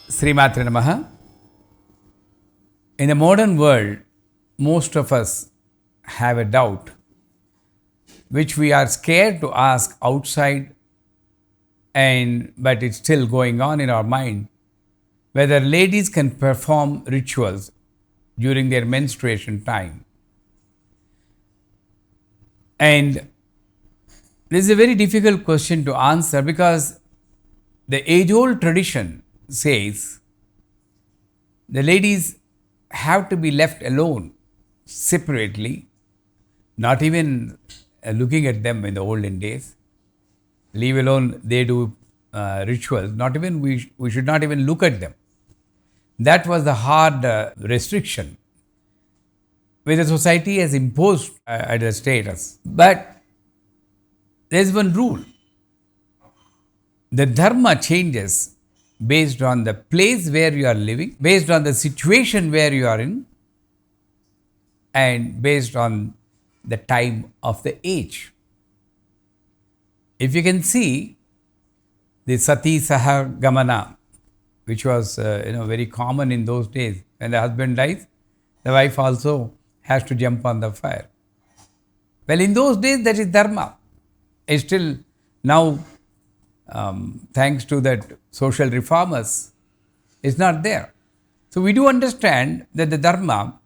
Srimatre Namaha. In the modern world, most of us have a doubt which we are scared to ask outside, but it's still going on in our mind, whether ladies can perform rituals during their menstruation time. And this is a very difficult question to answer because the age-old tradition says the ladies have to be left alone separately, not even looking at them in the olden days. Leave alone they do rituals, not even we should not even look at them. That was the hard restriction which the society has imposed at a status. But there is one rule. The dharma changes based on the place where you are living, based on the situation where you are in, and based on the time of the age. If you can see the Sati Sahagamana, which was very common in those days, when the husband dies, the wife also has to jump on the fire. Well, in those days, that is dharma. It's still now, thanks to that social reformers, it's not there. So we do understand that the dharma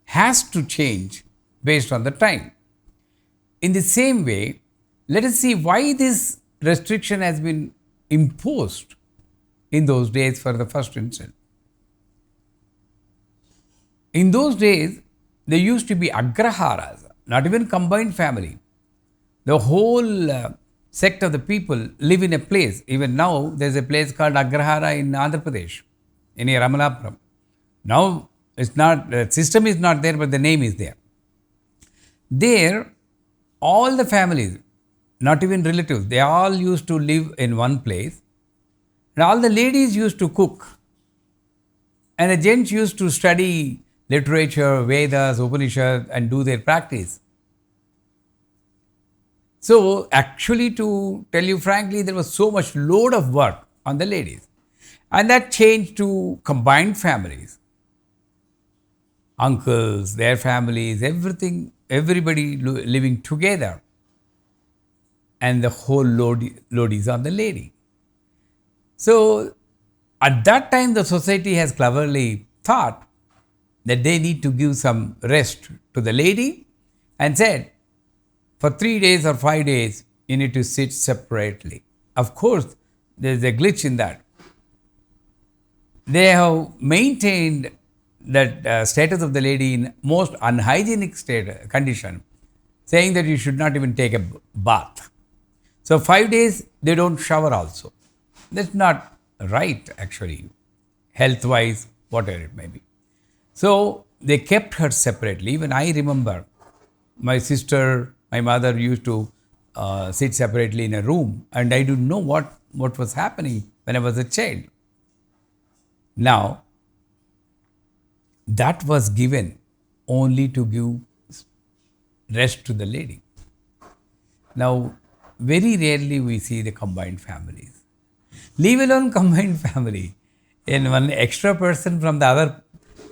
has to change based on the time. In the same way, let us see why this restriction has been imposed in those days for the first instance. In those days, there used to be agraharas, not even combined family. The whole sect of the people live in a place. Even now, there's a place called Agrahara in Andhra Pradesh, in Ramanapuram. Now, it's not, the system is not there, but the name is there. There, all the families, not even relatives, they all used to live in one place. And all the ladies used to cook. And the gents used to study literature, Vedas, Upanishads, and do their practice. So, actually, to tell you frankly, there was so much load of work on the ladies. And that changed to combined families. Uncles, their families, everything, everybody living together. And the whole load is on the lady. So, at that time, the society has cleverly thought that they need to give some rest to the lady and said, for 3 days or 5 days, you need to sit separately. Of course, there is a glitch in that. They have maintained that status of the lady in most unhygienic condition, saying that you should not even take a bath. So 5 days, they don't shower also. That's not right actually, health-wise, whatever it may be. So they kept her separately. Even I remember my sister, my mother used to sit separately in a room, and I didn't know what was happening when I was a child. Now, that was given only to give rest to the lady. Now, very rarely we see the combined families. Leave alone combined family. And one extra person from the other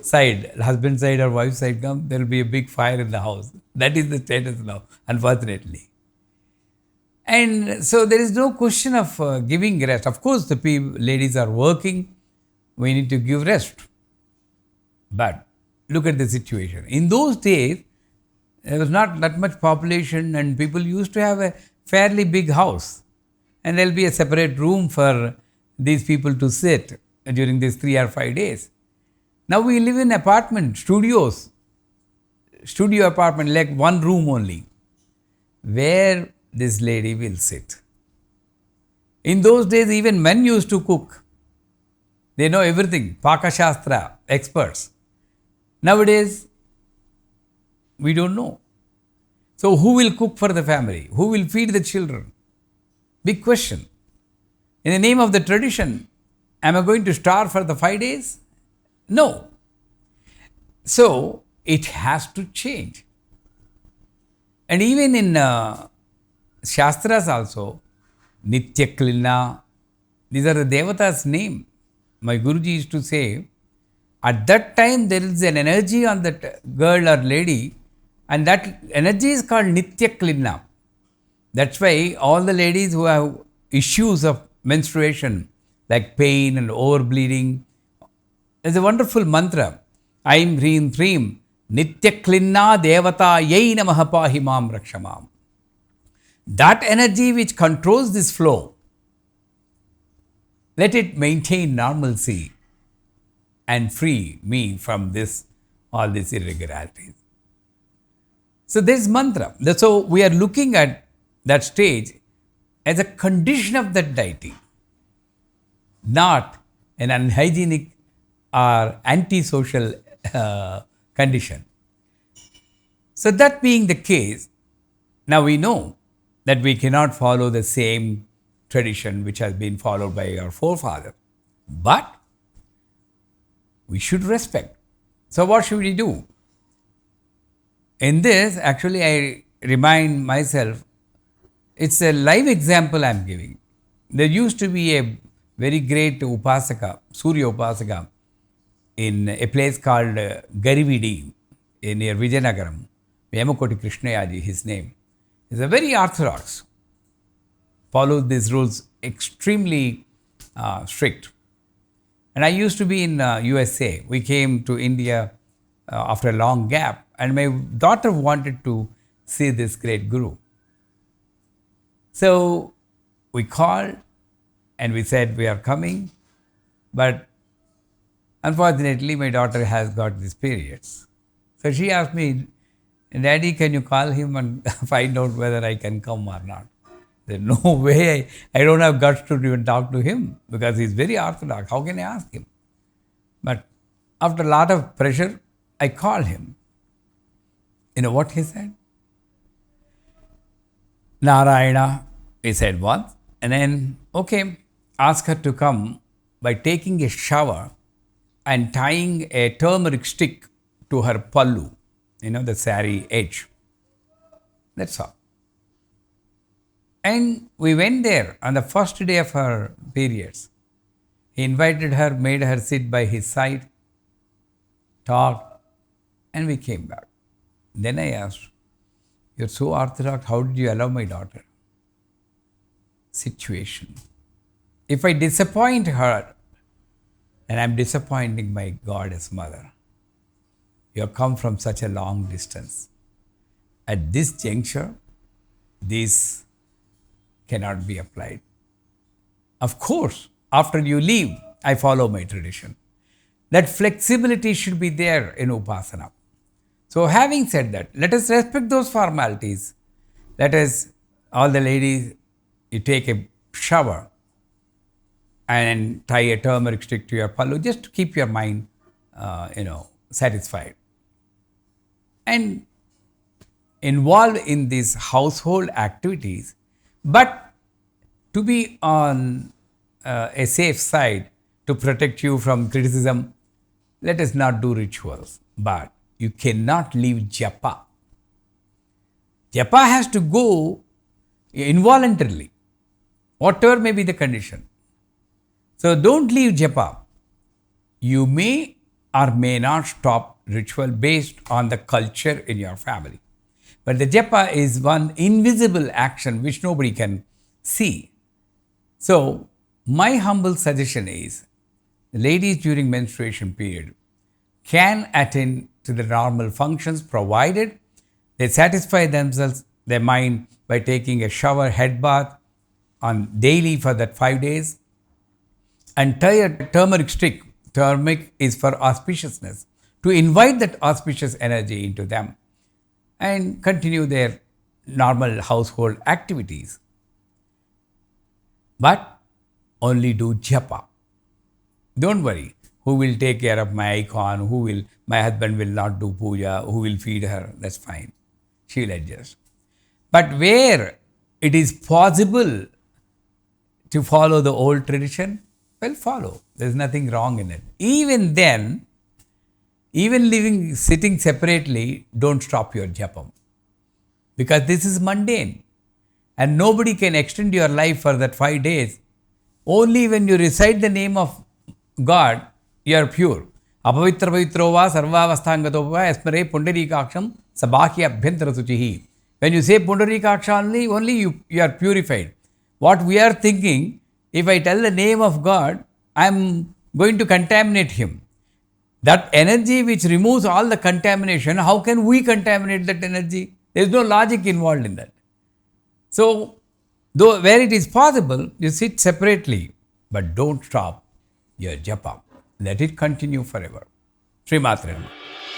side, husband side or wife side come, there will be a big fire in the house. That is the status now, unfortunately. And so there is no question of giving rest. Of course, the ladies are working. We need to give rest. But look at the situation. In those days, there was not that much population and people used to have a fairly big house. And there will be a separate room for these people to sit during these 3 or 5 days. Now we live in apartment, studio apartment, like one room only, where this lady will sit. In those days, even men used to cook. They know everything, Paka Shastra, experts. Nowadays, we don't know. So who will cook for the family? Who will feed the children? Big question. In the name of the tradition, am I going to starve for the 5 days? No. So, it has to change. And even in Shastras also, Nitya Klina, these are the Devata's name. My Guruji used to say, at that time there is an energy on that girl or lady, and that energy is called Nitya Klina. That's why all the ladies who have issues of menstruation, like pain and overbleeding, there's a wonderful mantra. Aim Hreem Threem Nitya Klinna Devata Yai Namaha Pahimam Rakshamam. That energy which controls this flow, let it maintain normalcy and free me from all these irregularities. So this mantra. So we are looking at that stage as a condition of that deity, not an unhygienic or antisocial condition. So that being the case, now we know that we cannot follow the same tradition which has been followed by our forefathers, but we should respect. So what should we do? In this, actually, I remind myself, it's a live example I am giving. There used to be a very great Upasaka, Surya Upasaka, in a place called Garividi, near Vijayanagaram. Vemakoti Krishnayaji, his name. He's a very orthodox, followed these rules extremely strict. And I used to be in USA. We came to India after a long gap, and my daughter wanted to see this great guru. So we called and we said we are coming, but unfortunately my daughter has got these periods. So she asked me, Daddy, can you call him and find out whether I can come or not? I said, no way, I don't have guts to even talk to him because he's very orthodox. How can I ask him? But after a lot of pressure, I called him. You know what he said? Narayana, he said once, and then, okay, ask her to come by taking a shower and tying a turmeric stick to her pallu, the sari edge. That's all. And we went there on the first day of her periods. He invited her, made her sit by his side, talked, and we came back. Then I asked, you're so orthodox, how did you allow my daughter? Situation. If I disappoint her, and I'm disappointing my goddess mother, you have come from such a long distance. At this juncture, this cannot be applied. Of course, after you leave, I follow my tradition. That flexibility should be there in Upasana. So having said that, let us respect those formalities. Let us, all the ladies, you take a shower and tie a turmeric stick to your pallu just to keep your mind, satisfied. And involved in these household activities, but to be on a safe side to protect you from criticism, let us not do rituals, but you cannot leave japa. Japa has to go involuntarily, whatever may be the condition. So don't leave japa. You may or may not stop ritual based on the culture in your family. But the japa is one invisible action which nobody can see. So my humble suggestion is, the ladies during menstruation period can attend to the normal functions provided they satisfy themselves, their mind, by taking a shower, head bath on daily for that 5 days, and tie a turmeric stick. Turmeric is for auspiciousness, to invite that auspicious energy into them and continue their normal household activities. But only do japa. Don't worry, who will take care of my icon, my husband will not do puja, who will feed her, that's fine. She will adjust. But where it is possible to follow the old tradition, well, follow. There's nothing wrong in it. Even then, even sitting separately, don't stop your japam. Because this is mundane. And nobody can extend your life for that 5 days. Only when you recite the name of God, you are pure. Apavitra pavitro va sarvavasthangato va esmare pundarikaksham sabhakya abhyantara suchihi. When you say pundarikaksha only you are purified. What we are thinking, if I tell the name of God, I am going to contaminate him. That energy which removes all the contamination, how can we contaminate that energy? There is no logic involved in that. So, though where it is possible, you sit separately, but don't stop your japa. Let it continue forever. Sri Matre Namaha.